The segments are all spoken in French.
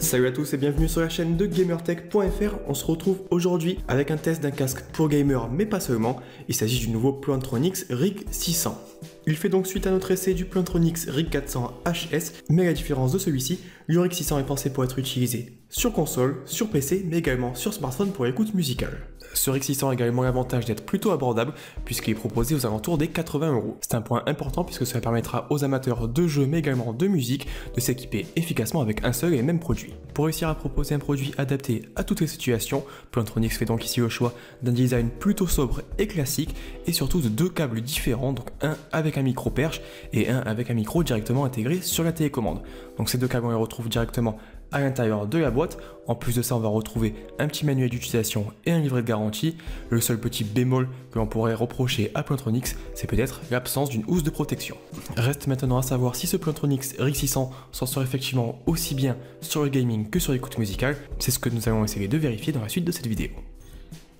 Salut à tous et bienvenue sur la chaîne de GamerTech.fr. On se retrouve aujourd'hui avec un test d'un casque pour gamers mais pas seulement. Il s'agit du nouveau Plantronics RIG 600. Il fait donc suite à notre essai du Plantronics RIG 400 HS, mais à la différence de celui-ci, le RIG 600 est pensé pour être utilisé sur console, sur PC, mais également sur smartphone pour l'écoute musicale. Ce RIG 600 a également l'avantage d'être plutôt abordable puisqu'il est proposé aux alentours des 80 €. C'est un point important puisque cela permettra aux amateurs de jeux mais également de musique de s'équiper efficacement avec un seul et même produit. Pour réussir à proposer un produit adapté à toutes les situations, Plantronics fait donc ici le choix d'un design plutôt sobre et classique et surtout de deux câbles différents, donc un avec un micro perche et un avec un micro directement intégré sur la télécommande. Donc ces deux câbles on les retrouve directement à l'intérieur de la boîte. En plus de ça, on va retrouver un petit manuel d'utilisation et un livret de garantie. Le seul petit bémol que l'on pourrait reprocher à Plantronics, c'est peut-être l'absence d'une housse de protection. Reste maintenant à savoir si ce Plantronics RIG 600 s'en sort effectivement aussi bien sur le gaming que sur l'écoute musicale. C'est ce que nous allons essayer de vérifier dans la suite de cette vidéo.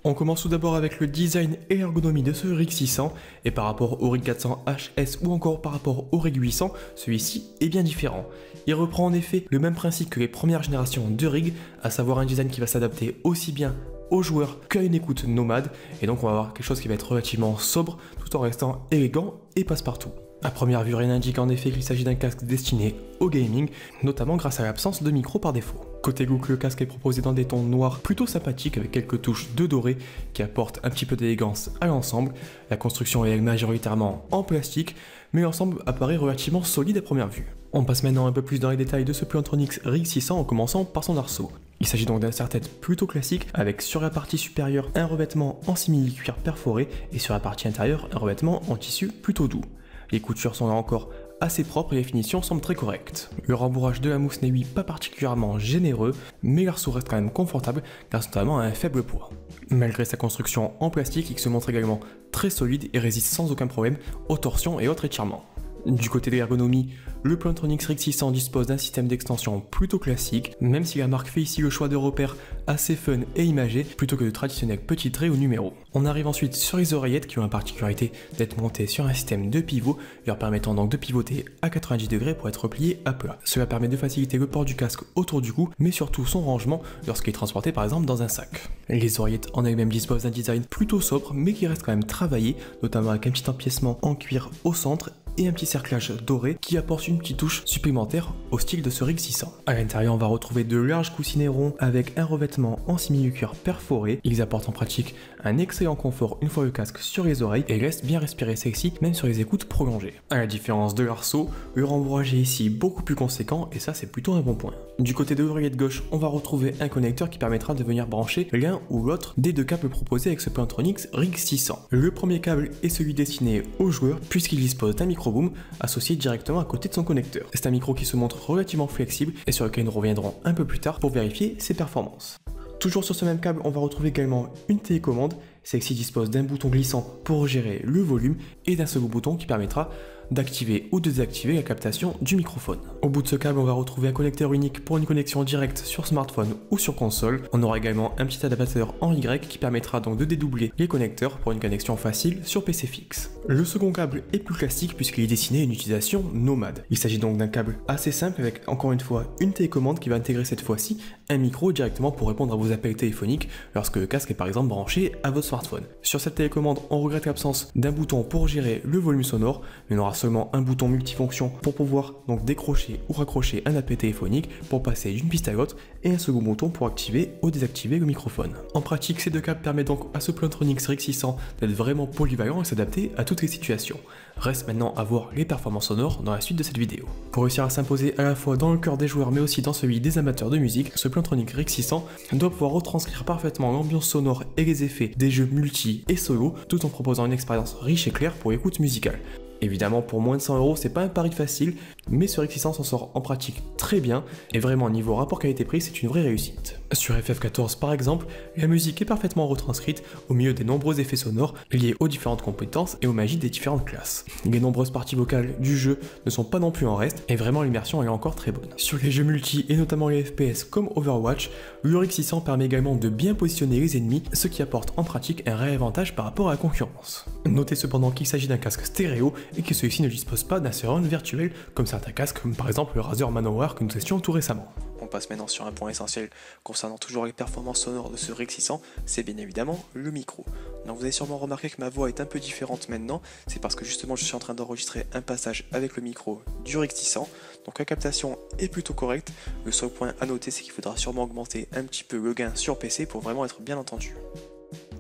On commence tout d'abord avec le design et l'ergonomie de ce RIG 600, et par rapport au RIG 400 HS ou encore par rapport au RIG 800, celui-ci est bien différent. Il reprend en effet le même principe que les premières générations de RIG, à savoir un design qui va s'adapter aussi bien aux joueurs qu'à une écoute nomade, et donc on va avoir quelque chose qui va être relativement sobre tout en restant élégant et passe-partout. À première vue, rien n'indique en effet qu'il s'agit d'un casque destiné au gaming, notamment grâce à l'absence de micro par défaut. Côté look, le casque est proposé dans des tons noirs plutôt sympathiques avec quelques touches de doré qui apportent un petit peu d'élégance à l'ensemble. La construction est majoritairement en plastique, mais l'ensemble apparaît relativement solide à première vue. On passe maintenant un peu plus dans les détails de ce Plantronics RIG 600 en commençant par son arceau. Il s'agit donc d'un serre-tête plutôt classique avec sur la partie supérieure un revêtement en simili-cuir perforé et sur la partie inférieure un revêtement en tissu plutôt doux. Les coutures sont là encore assez propres et les finitions semblent très correctes. Le rembourrage de la mousse n'est lui pas particulièrement généreux, mais l'arceau reste quand même confortable grâce notamment à un faible poids. Malgré sa construction en plastique, il se montre également très solide et résiste sans aucun problème aux torsions et autres étirements. Du côté de l'ergonomie, le Plantronics RIG 600 dispose d'un système d'extension plutôt classique, même si la marque fait ici le choix de repères assez fun et imagés plutôt que de traditionnels petits traits ou numéros. On arrive ensuite sur les oreillettes qui ont la particularité d'être montées sur un système de pivot, leur permettant donc de pivoter à 90 degrés pour être plié à plat. Cela permet de faciliter le port du casque autour du cou, mais surtout son rangement lorsqu'il est transporté par exemple dans un sac. Les oreillettes en elles-mêmes disposent d'un design plutôt sobre, mais qui reste quand même travaillé, notamment avec un petit empiècement en cuir au centre et un petit cerclage doré qui apporte une petite touche supplémentaire au style de ce RIG 600. À l'intérieur, on va retrouver de larges coussinets ronds avec un revêtement en simili-cuir perforé. Ils apportent en pratique un excellent confort une fois le casque sur les oreilles et laissent bien respirer celle-ci même sur les écoutes prolongées. À la différence de l'arceau, le rembourrage est ici beaucoup plus conséquent et ça c'est plutôt un bon point. Du côté de l'oreillette gauche, on va retrouver un connecteur qui permettra de venir brancher l'un ou l'autre des deux câbles proposés avec ce Plantronics RIG 600. Le premier câble est celui destiné aux joueurs puisqu'il dispose d'un micro boom associé directement à côté de son connecteur. C'est un micro qui se montre relativement flexible et sur lequel nous reviendrons un peu plus tard pour vérifier ses performances. Toujours sur ce même câble, on va retrouver également une télécommande. Celle-ci dispose d'un bouton glissant pour gérer le volume et d'un second bouton qui permettra d'activer ou de désactiver la captation du microphone. Au bout de ce câble, on va retrouver un connecteur unique pour une connexion directe sur smartphone ou sur console. On aura également un petit adaptateur en Y qui permettra donc de dédoubler les connecteurs pour une connexion facile sur PC fixe. Le second câble est plus classique puisqu'il est destiné à une utilisation nomade. Il s'agit donc d'un câble assez simple avec encore une fois une télécommande qui va intégrer cette fois-ci un micro directement pour répondre à vos appels téléphoniques lorsque le casque est par exemple branché à votre smartphone. Sur cette télécommande, on regrette l'absence d'un bouton pour gérer le volume sonore, mais on aura seulement un bouton multifonction pour pouvoir donc décrocher ou raccrocher un appel téléphonique pour passer d'une piste à l'autre et un second bouton pour activer ou désactiver le microphone. En pratique, ces deux câbles permettent donc à ce Plantronics RIG 600 d'être vraiment polyvalent et s'adapter à toutes les situations. Reste maintenant à voir les performances sonores dans la suite de cette vidéo. Pour réussir à s'imposer à la fois dans le cœur des joueurs mais aussi dans celui des amateurs de musique, ce Plantronics RIG 600 doit pouvoir retranscrire parfaitement l'ambiance sonore et les effets des jeux multi et solo tout en proposant une expérience riche et claire pour l'écoute musicale. Évidemment, pour moins de 100 €, c'est pas un pari facile, mais ce RIG 600 s'en sort en pratique très bien, et vraiment niveau rapport qualité-prix, c'est une vraie réussite. Sur FF14 par exemple, la musique est parfaitement retranscrite au milieu des nombreux effets sonores liés aux différentes compétences et aux magies des différentes classes. Les nombreuses parties vocales du jeu ne sont pas non plus en reste, et vraiment l'immersion est encore très bonne. Sur les jeux multi, et notamment les FPS comme Overwatch, le RIG 600 permet également de bien positionner les ennemis, ce qui apporte en pratique un réel avantage par rapport à la concurrence. Notez cependant qu'il s'agit d'un casque stéréo, et que celui-ci ne dispose pas d'un surround virtuel comme certains casques, comme par exemple le Razer Manowar que nous testions tout récemment. passe maintenant sur un point essentiel concernant toujours les performances sonores de ce RIG 600, c'est bien évidemment le micro. Donc vous avez sûrement remarqué que ma voix est un peu différente maintenant, c'est parce que justement je suis en train d'enregistrer un passage avec le micro du RIG 600, donc la captation est plutôt correcte. Le seul point à noter, c'est qu'il faudra sûrement augmenter un petit peu le gain sur PC pour vraiment être bien entendu.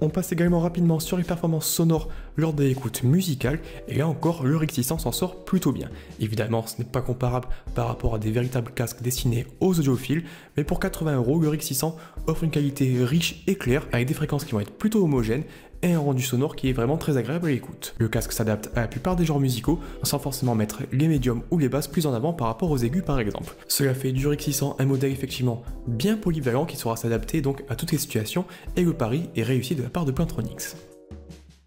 On passe également rapidement sur les performances sonores lors de l'écoute musicale, et là encore le RIG 600 s'en sort plutôt bien. Évidemment ce n'est pas comparable par rapport à des véritables casques destinés aux audiophiles, mais pour 80 €, le RIG 600 offre une qualité riche et claire, avec des fréquences qui vont être plutôt homogènes, et un rendu sonore qui est vraiment très agréable à l'écoute. Le casque s'adapte à la plupart des genres musicaux, sans forcément mettre les médiums ou les basses plus en avant par rapport aux aigus par exemple. Cela fait du RIG 600 un modèle effectivement bien polyvalent qui saura s'adapter donc à toutes les situations, et le pari est réussi de la part de Plantronics.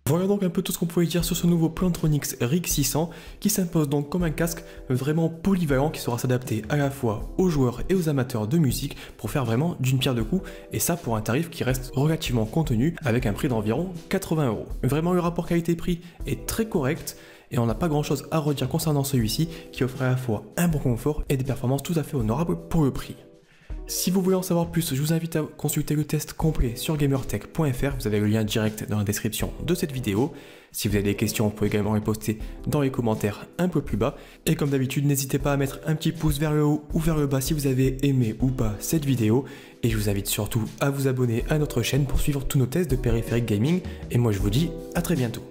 Voilà donc un peu tout ce qu'on pouvait dire sur ce nouveau Plantronics RIG 600 qui s'impose donc comme un casque vraiment polyvalent qui saura s'adapter à la fois aux joueurs et aux amateurs de musique pour faire vraiment d'une pierre deux coups, et ça pour un tarif qui reste relativement contenu avec un prix d'environ 80 €. Vraiment le rapport qualité-prix est très correct et on n'a pas grand chose à redire concernant celui-ci qui offre à la fois un bon confort et des performances tout à fait honorables pour le prix. Si vous voulez en savoir plus, je vous invite à consulter le test complet sur gamertech.fr, vous avez le lien direct dans la description de cette vidéo. Si vous avez des questions, vous pouvez également les poster dans les commentaires un peu plus bas. Et comme d'habitude, n'hésitez pas à mettre un petit pouce vers le haut ou vers le bas si vous avez aimé ou pas cette vidéo. Et je vous invite surtout à vous abonner à notre chaîne pour suivre tous nos tests de périphériques gaming. Et moi je vous dis à très bientôt.